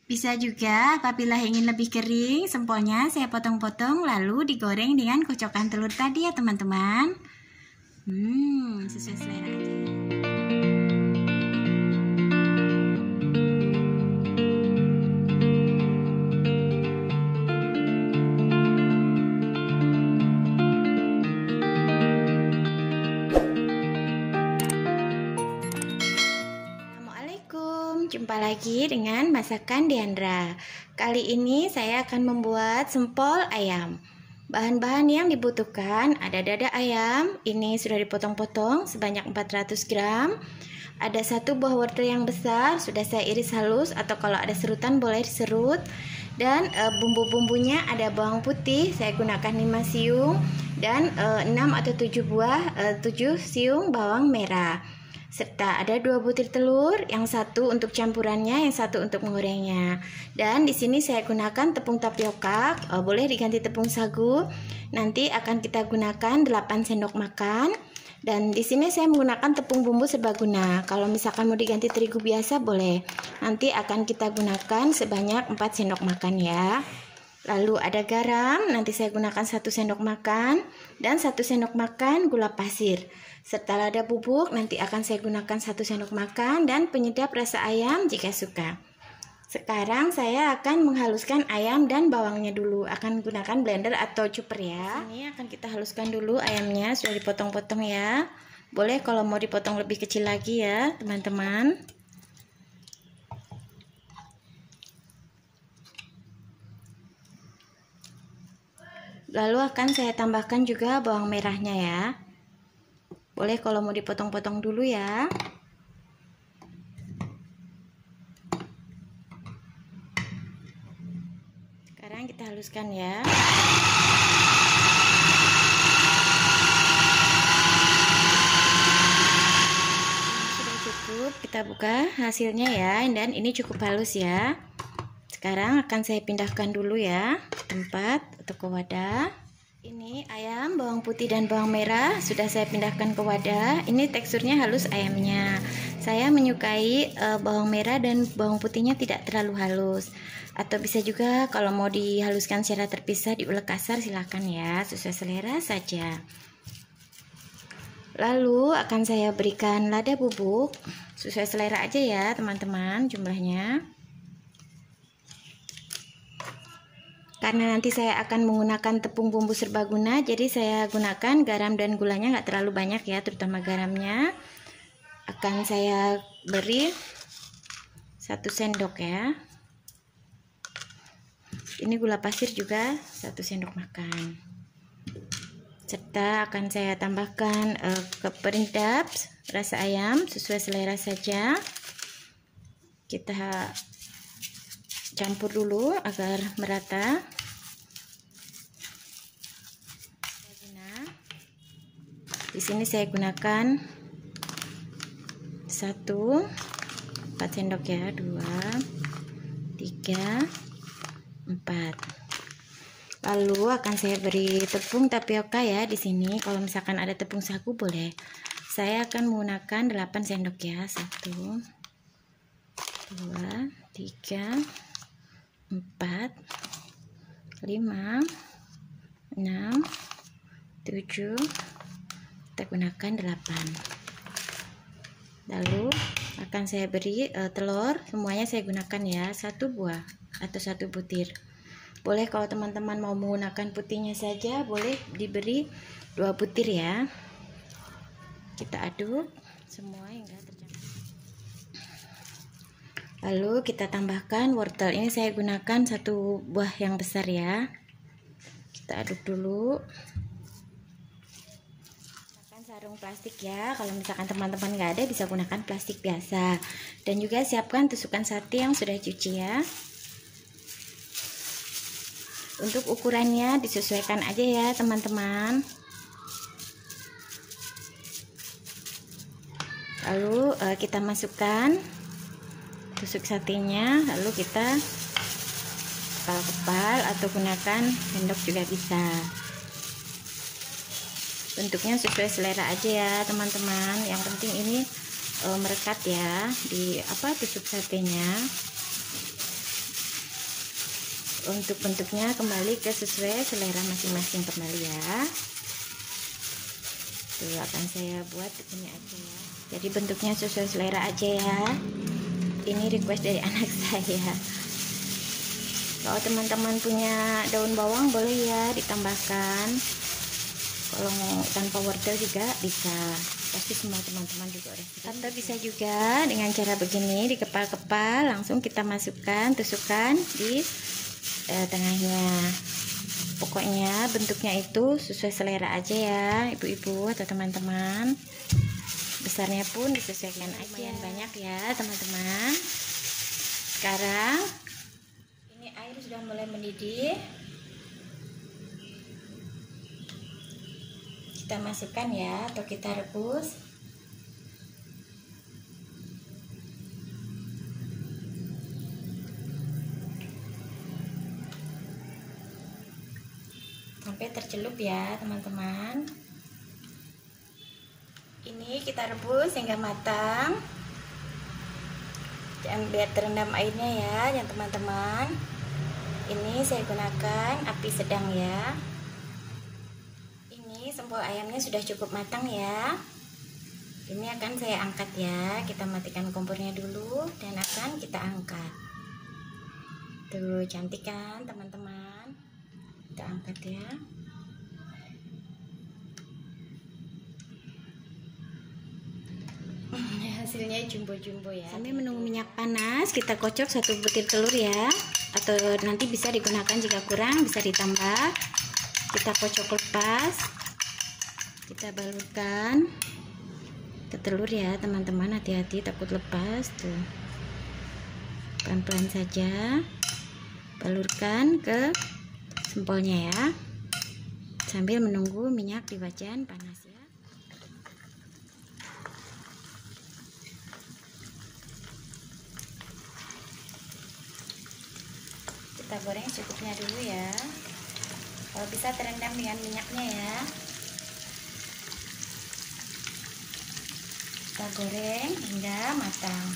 Bisa juga apabila ingin lebih kering, sempolnya saya potong-potong lalu digoreng dengan kocokan telur tadi ya teman-teman. Sesuai selera aja ya. Jumpa lagi dengan masakan Diandra. Kali ini saya akan membuat sempol ayam. Bahan-bahan yang dibutuhkan ada dada ayam, ini sudah dipotong-potong sebanyak 400 gram. Ada 1 buah wortel yang besar, sudah saya iris halus atau kalau ada serutan boleh diserut. Dan bumbu-bumbunya ada bawang putih, saya gunakan 5 siung dan 6 atau 7 siung bawang merah. Serta ada 2 butir telur, yang satu untuk campurannya, yang satu untuk menggorengnya. Dan di sini saya gunakan tepung tapioka, boleh diganti tepung sagu. Nanti akan kita gunakan 8 sendok makan. Dan di sini saya menggunakan tepung bumbu serbaguna. Kalau misalkan mau diganti terigu biasa boleh. Nanti akan kita gunakan sebanyak 4 sendok makan ya. Lalu ada garam, nanti saya gunakan 1 sendok makan dan 1 sendok makan gula pasir. Serta lada bubuk nanti akan saya gunakan 1 sendok makan dan penyedap rasa ayam jika suka. Sekarang saya akan menghaluskan ayam dan bawangnya dulu. Akan gunakan blender atau chopper ya. Ini akan kita haluskan dulu ayamnya, sudah dipotong-potong ya. Boleh kalau mau dipotong lebih kecil lagi ya, teman-teman. Lalu akan saya tambahkan juga bawang merahnya ya. Boleh kalau mau dipotong-potong dulu ya. Sekarang kita haluskan ya. Sudah cukup, kita buka hasilnya ya. Dan ini cukup halus ya. Sekarang akan saya pindahkan dulu ya tempat atau ke wadah. Ini ayam, bawang putih dan bawang merah sudah saya pindahkan ke wadah. Ini teksturnya halus ayamnya. Saya menyukai bawang merah dan bawang putihnya tidak terlalu halus. Atau bisa juga kalau mau dihaluskan secara terpisah diulek kasar silahkan ya, sesuai selera saja. Lalu akan saya berikan lada bubuk sesuai selera aja ya teman-teman jumlahnya. Karena nanti saya akan menggunakan tepung bumbu serbaguna, jadi saya gunakan garam dan gulanya nggak terlalu banyak ya, terutama garamnya. Akan saya beri 1 sendok ya. Ini gula pasir juga 1 sendok makan. Serta akan saya tambahkan penyedap rasa ayam sesuai selera saja. Kita campur dulu agar merata. Di sini saya gunakan 1 4 sendok ya, 2 3 4. Lalu akan saya beri tepung tapioka ya di sini. Kalau misalkan ada tepung sagu boleh. Saya akan menggunakan 8 sendok ya. 1 2 3 4 5 6 7, kita gunakan 8. Lalu akan saya beri telur, semuanya saya gunakan ya 1 buah atau 1 butir. Boleh kalau teman-teman mau menggunakan putihnya saja boleh diberi 2 butir ya. Kita aduk semua hingga tercampur. Lalu kita tambahkan wortel, ini saya gunakan 1 buah yang besar ya. Kita aduk dulu. Gunakan sarung plastik ya, kalau misalkan teman-teman nggak ada bisa gunakan plastik biasa. Dan juga siapkan tusukan sate yang sudah cuci ya. Untuk ukurannya disesuaikan aja ya teman-teman. Lalu kita masukkan tusuk satenya, lalu kita kepal atau gunakan sendok juga bisa. Bentuknya sesuai selera aja ya teman-teman. Yang penting ini merekat ya di tusuk satenya. untuk bentuknya kembali ke sesuai selera masing-masing kembali ya. Tuh akan saya buat ini aja ya. Jadi bentuknya sesuai selera aja ya. Ini request dari anak saya. Kalau teman-teman punya daun bawang boleh ya ditambahkan. Kalau mau tanpa wortel juga bisa. Pasti semua teman-teman juga udah. Atau bisa juga dengan cara begini, dikepal-kepal langsung kita masukkan, tusukkan di tengahnya. Pokoknya bentuknya itu sesuai selera aja ya ibu-ibu atau teman-teman. Besarnya pun disesuaikan aja. Lumayan banyak ya teman-teman. Sekarang ini air sudah mulai mendidih. Kita masukkan ya atau kita rebus. Sampai tercelup ya teman-teman. Ini kita rebus hingga matang. Jangan biar terendam airnya ya teman-teman. Ini saya gunakan api sedang ya. Sempol ayamnya sudah cukup matang ya. Ini akan saya angkat ya. Kita matikan kompornya dulu dan akan kita angkat. Tuh cantik kan teman-teman. Kita angkat ya. Hasilnya jumbo-jumbo ya. Sambil menunggu minyak panas, kita kocok 1 butir telur ya. Atau nanti bisa digunakan jika kurang bisa ditambah. Kita kocok lepas. Kita balurkan ke telur ya teman-teman, hati-hati takut lepas tuh. Pelan-pelan saja balurkan ke sempolnya ya, sambil menunggu minyak di wajan panas ya. Kita goreng secukupnya dulu ya, kalau bisa terendam dengan minyaknya ya. Kita goreng hingga matang.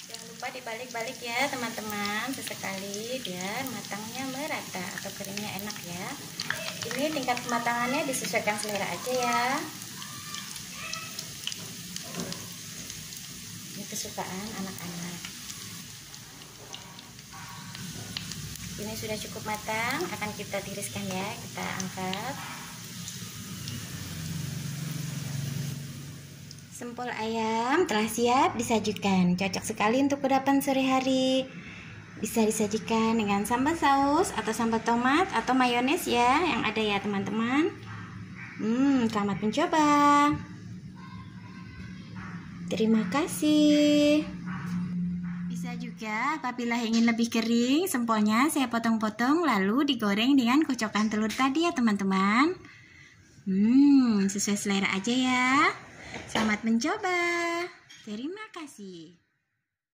Jangan lupa dibalik-balik ya teman-teman, sesekali biar matangnya merata atau keringnya enak ya. Ini tingkat kematangannya disesuaikan selera aja ya. Ini kesukaan anak-anak. Ini sudah cukup matang, akan kita tiriskan ya, kita angkat. Sempol ayam telah siap disajikan. Cocok sekali untuk kudapan sore hari. Bisa disajikan dengan sambal saus atau sambal tomat atau mayones ya yang ada ya teman-teman. Selamat mencoba. Terima kasih. Bisa juga apabila ingin lebih kering, sempolnya saya potong-potong lalu digoreng dengan kocokan telur tadi ya teman-teman. Sesuai selera aja ya. Selamat mencoba. Terima kasih.